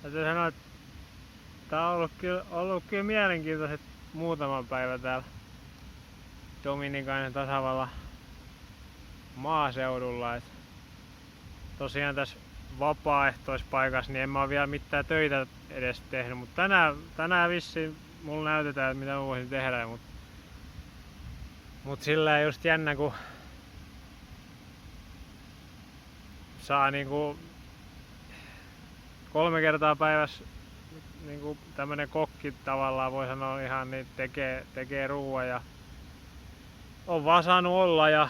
täytyy sanoa, että tää on ollut kyllä mielenkiintoiset muutaman päivän täällä Dominikainen tasavallan maaseudulla. Et tosiaan tässä vapaaehtoispaikassa niin en mä oo vielä mitään töitä edes tehnyt, mutta tänään vissiin mulla näytetään, että mitä mä voisin tehdä. Mut sillä just jännä, kun saa niinku 3 kertaa päivässä niinku tämmönen kokki tavallaan voi sanoa ihan niin tekee ruuan ja on vaan saanut olla ja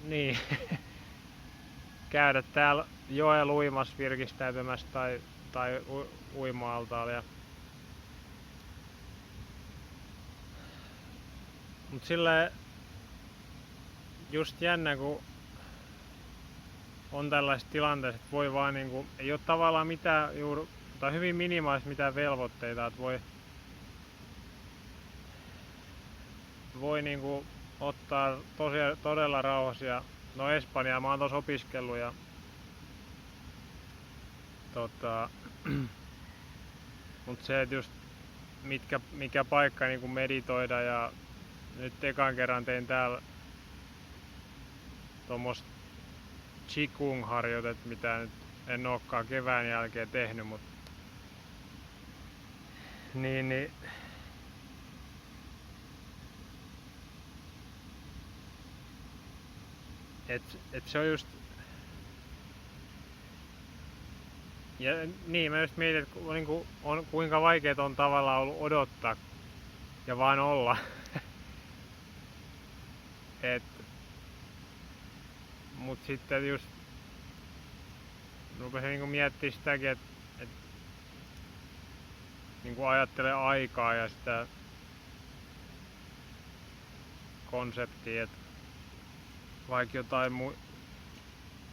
niin käydä täällä joella uimassa virkistäytymässä tai uima-altaalla. Mut silleen just jännä, kun on tällaisessa tilanteessa, että voi vaan niinku, ei oo tavallaan mitään tai hyvin minimaalisesti mitään velvoitteita, että voi niinku ottaa todella rauhassa ja no Espanjaa mä oon tossa opiskellut ja mut se, et just mikä paikka niinku meditoida ja nyt ekan kerran tein täällä tommoista Qigong-harjoitet, mitä nyt en ookaan kevään jälkeen tehnyt, mut niin et se on just ja niin mä just mietin, että niinku kuinka vaikeet on tavallaan ollut odottaa ja vaan olla. Mut sitten just rupesin niinku miettimään sitäkin, että niinku ajattelee aikaa ja sitä konseptia, että vaikka jotain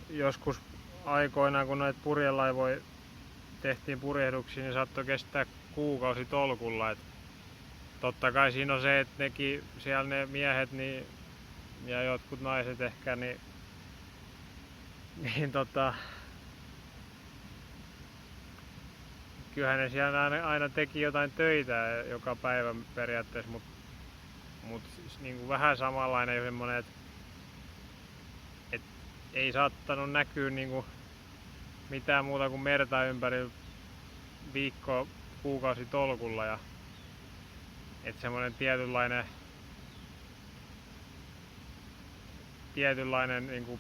joskus aikoinaan kun noita purjelaivoja tehtiin purjehduksia, niin saattoi kestää kuukausi tolkulla. Et totta kai siinä on se, että nekin siellä ne miehet niin, ja jotkut naiset ehkä niin kyllähän ne siellä aina teki jotain töitä joka päivä periaatteessa, mut niinku vähän samanlainen semmonen, että ei saattanut näkyä niinku mitään muuta kuin merta ympäri kuukausi tolkulla ja että semmonen tietynlainen niinku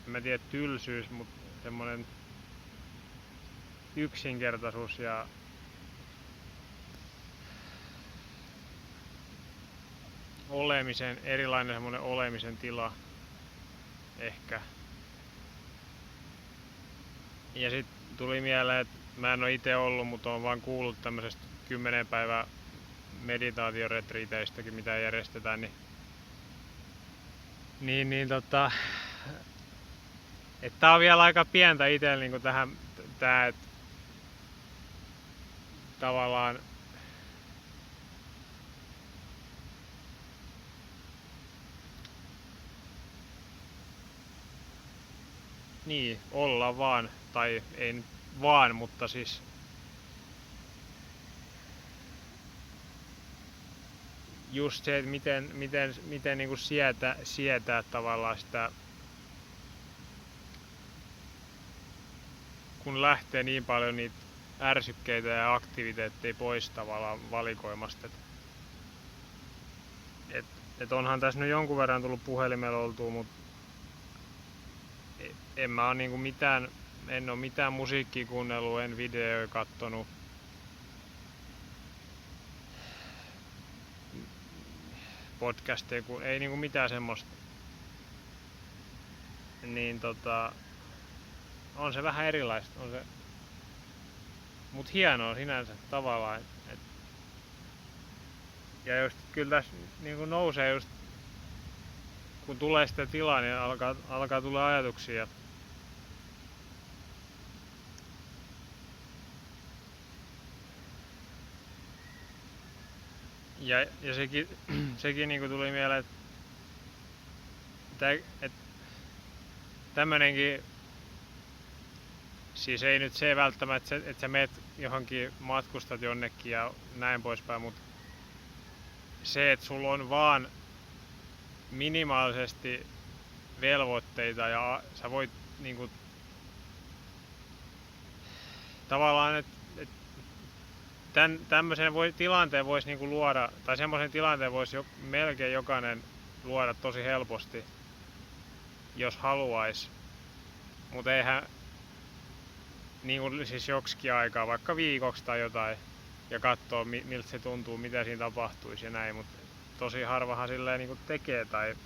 en mä tiedä tylsyys, mutta semmonen yksinkertaisuus ja erilainen semmonen olemisen tila ehkä. Ja sit tuli mieleen, että mä en oo ite ollut, mutta oon vaan kuullut tämmösestä 10 päivää meditaatioretriiteistäkin, mitä järjestetään, että tää on vielä aika pientä itsellä niinku tää, että tavallaan niin, olla vaan, tai ei nyt vaan, mutta siis just se, että miten niinku sietää tavallaan sitä, kun lähtee niin paljon niitä ärsykkeitä ja aktiviteetteja pois tavallaan valikoimasta. Et onhan tässä nyt jonkun verran tullut puhelimella oltua, mutta en mä oo niinku en oo mitään musiikkia kuunnellut, en videoja kattonut. Podcasteja, ei niinku mitään semmoista. Niin on se vähän erilaista, on se. Mut hienoa sinänsä tavallaan. Ja just kyllä tässä niinku nousee just kun tulee sitä tilaa, niin alkaa tulla ajatuksia. Ja sekin niinku tuli mieleen, että tämmönenkin, siis ei nyt se välttämättä, että sä meet johonkin, matkustat jonnekin ja näin poispäin, mutta se, että sulla on vaan minimaalisesti velvoitteita ja sä voit niinku tavallaan, että tämmöisen tilanteen voisi niinku luoda, tai semmoisen tilanteen voisi melkein jokainen luoda tosi helposti, jos haluaisi. Mutta eihän niinku siis joksikin aikaa, vaikka viikoksi tai jotain, ja katsoo miltä se tuntuu, mitä siinä tapahtuisi ja näin, mutta tosi harvahan silleen niinku tekee, tai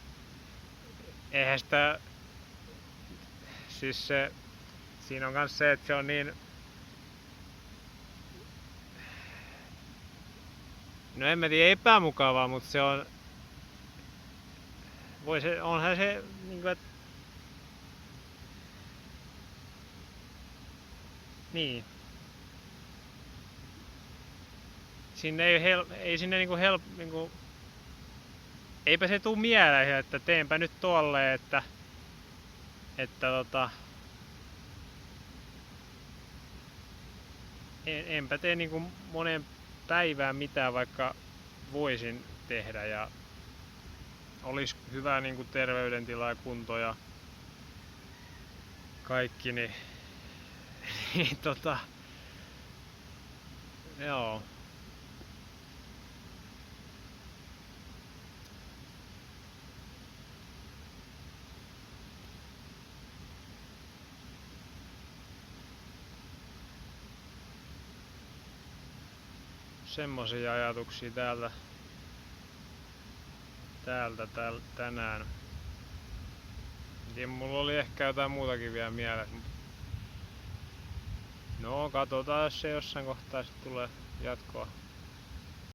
eihän sitä, siis se, siinä on myös se, että se on niin, no en mä tiedä epämukavaa, mutta se on, onhan se niinku, että niin. Sinne ei sinne niinku, eipä se tuu mieleen, että teenpä nyt tolleen, että enpä tee niinku moneen päivään mitään, vaikka voisin tehdä ja olisi hyvä niinku terveydentila ja kunto ja kaikki, niin joo. Semmosia ajatuksia täältä tänään. Ja mulla oli ehkä jotain muutakin vielä mielessä. No, katsotaan, jos se jossain kohtaa sitten tulee jatkoa.